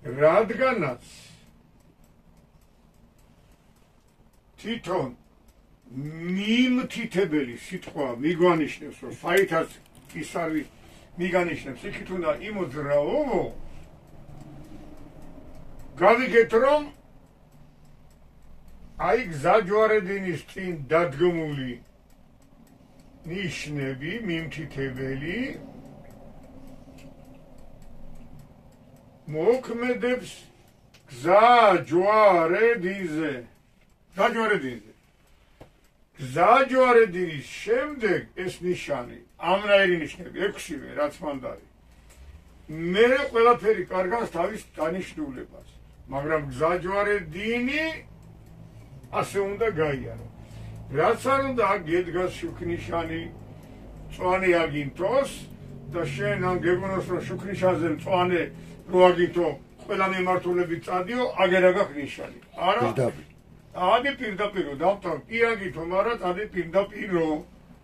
რადგანაც თვითონ მიმთითებელი სიტყვა მიგვანიშნებს, რომ საითაც ის არის მიგანიშნებს, იქით უნდა იმოძრაო, გავიგეთ, რომ აი გზაჯვარედინის წინ დადგმული ნიშნები, მიმთითებელი მოქმედებს გზაჯვარედინზე. გზაჯვარედინის შემდეგ ეს ნიშანი, ამნაირი ნიშნები, 6-ვე, რაც მანდარი. მე ყველაფერი კარგავს თავის დანიშნულებას, მაგრამ გზაჯვარედინი ასე უნდა გაიარო. რაც არ უნდა გედგას შუქნიშანი, მწვანე აგინთოს და შენ ამ გეგონოს რომ შუქნიშანზე მწვანე რო აგინთო, ყველა მიმართულებით წადიო, აგერა გაქვს ნიშანი. არა? ადი პირდაპირო დავთავ, კი აგითო, მაგრამ ადი პირდაპირო.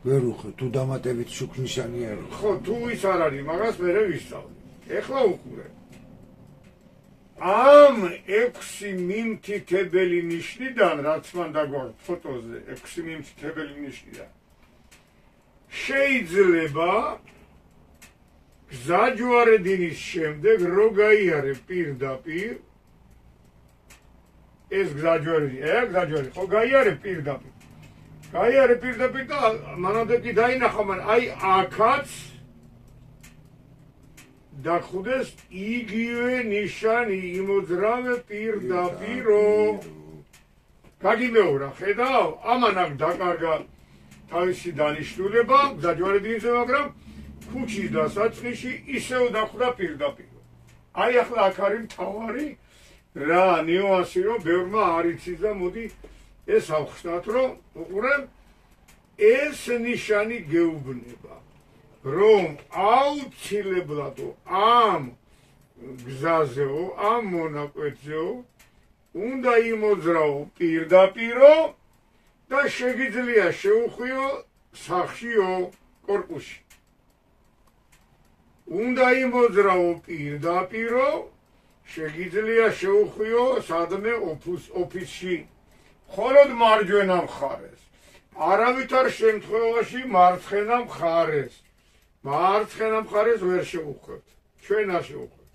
ვერ უხე, თუ დამატებით შუქნიშანი არ. ხო, თუ ის არ არის, მაგას მე ვისწავლი. ეხლა უყურე. ამ 6 მიმთითებელი ნიშნიდან, რაც მან დაგვაქვს ფოტოზე, 6 მიმთითებელი ნიშნიდან შეიძლება გზაჯვარედინის შემდეგ რო გაიარე პირდაპირ ეს გზაჯვარედინი, ხო გაიარე პირდაპირ. გაიარე პირდაპირ და მანამდე კი დაინახა, მაგრამ აი აქაც დახვდეს იგივე ნიშანი იმოძრავე პირდაპირო. გაგიმეორა, ხედავ? ამან აქ დაკარგა თავისი დანიშნულება გზაჯვარედინზე, მაგრამ ქუჩის დასაწყისში ისევ დახვდა პირდაპირო. აი ახლა აქ არის მთავარი რა ნიუანსი, რომ ბევრმა არ იცის და მოდი ეს ავხსნათ, რომ უყურებ, ეს ნიშანი გეუბნება, რომ აუცილებლადო ამ გზაზეო, ამ მონაკვეთზეო უნდა იმოძრაო პირდაპირო და შეგიძლია შეუხვიო სახშიო კორპუსში. უნდა იმოძრაო პირდაპირო, შეგიძლია შეუხვიო სადმე ოფისში, მხოლოდ მარჯვენა მხარეს. არავითარ შემთხვევაში მარცხენა მხარეს. მარცხენა მხარეს ვერ შეუხვევთ. ჩვენ არ შეუხვევთ.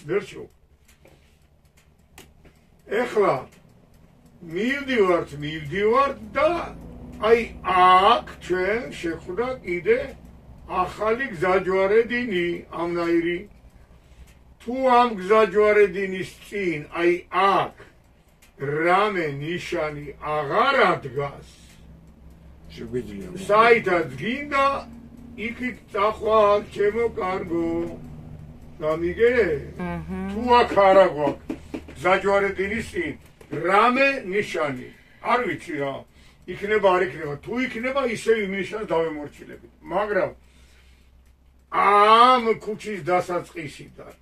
ვერ შეუხვევთ. ეხლა მივდივართ და აი აქ ჩვენ შეხვდა კიდე ახალი გზაჯვარედინი, ამნაირი. თუ ამ გზაჯვარედინის წინ აი აქ რამე ნიშანი აღარ ადგას, შეგვიძლია საითაც გინდა იქით წახვალ ჩემო კარგო. გამიგე? თუ აქ არა გვაქვს გზაჯვარედინის წინ რამე ნიშანი, არ ვიცი რა, იქნება არ იქნება, თუ იქნება ისევ იმ ნიშანს დავემორჩილებით. მაგრამ ამ ქუჩის დასაწყისიდან,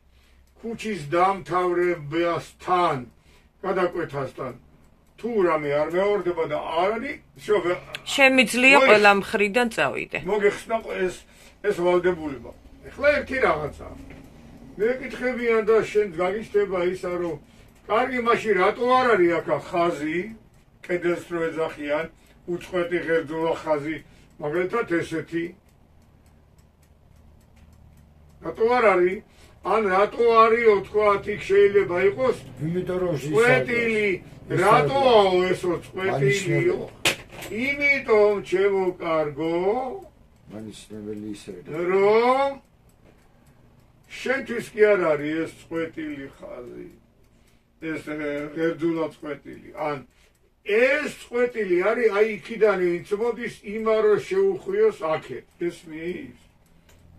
ქუჩის დამთავრებასთან, გადაკვეთასთან თუ რამე არ მეორდება და არ არის, შემიძლია ყველა მხრიდან წავიდე. მოგეხსნა ეს ვალდებულება. ეხლა ერთი რაღაცა. მეკითხებიან და შენ გაგიჩნდება ისა, რომ კარგი, მაშინ რატო არ არის აქ ხაზი, კედელს რო ეძახიან, უწყვეტი ღერძოლა ხაზი, მაგალითად ესეთი. რატო არ არის? ან რატო არისო, თქვათ, იქ შეიძლება იყოს წყვეტილი, რატოა ესო წყვეტილიო? იმიტომ, ჩემო კარგო, მანიშნებელი ისე, რომ შენთვის კი არ არის ეს წყვეტილი ხაზი, ეს ღერძულა წყვეტილი, ან ეს წყვეტილი არის აი იქიდან ვინც მოდის იმარო შეუხვიოს აქეთ, ესმის?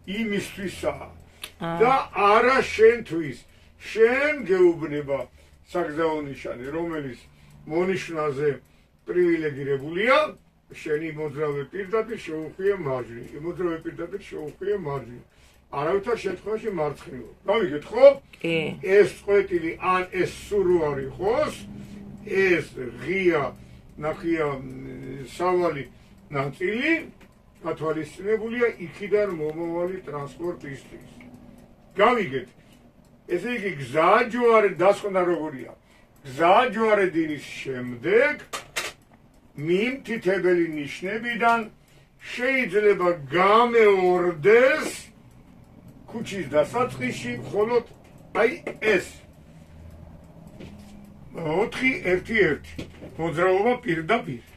იმისთვისაა. და არა შენთვის, შენ გეუბნება საგზაო ნიშანი, რომელიც მონიშნაზე პრივილეგირებულია, შენი მოძრავე პირდაპირ შეუხვია მარჯვნივ, მოძრავე პირდაპირ შეუხვია მარჯვნივ. არავითარ შემთხვევაში მარცხნივ. გავიგეთ ხო? კი. ეს წყვეტილი ან ეს სურვარი ხოს, ეს ღია ნახია სავალი ნაწილი გათვალისწინებულია იქიდან მომავალი ტრანსპორტისთვის. გავიგეთ, ესე იგი გზაჯვარე დასკვნა როგორია? გზაჯვარე დინის შემდეგ მიმთითებელი ნიშნებიდან შეიძლება გამეორდეს ქუჩის დასაწყისში მხოლოდ აი ეს 4-1-1 მოძრაობა პირდაპირ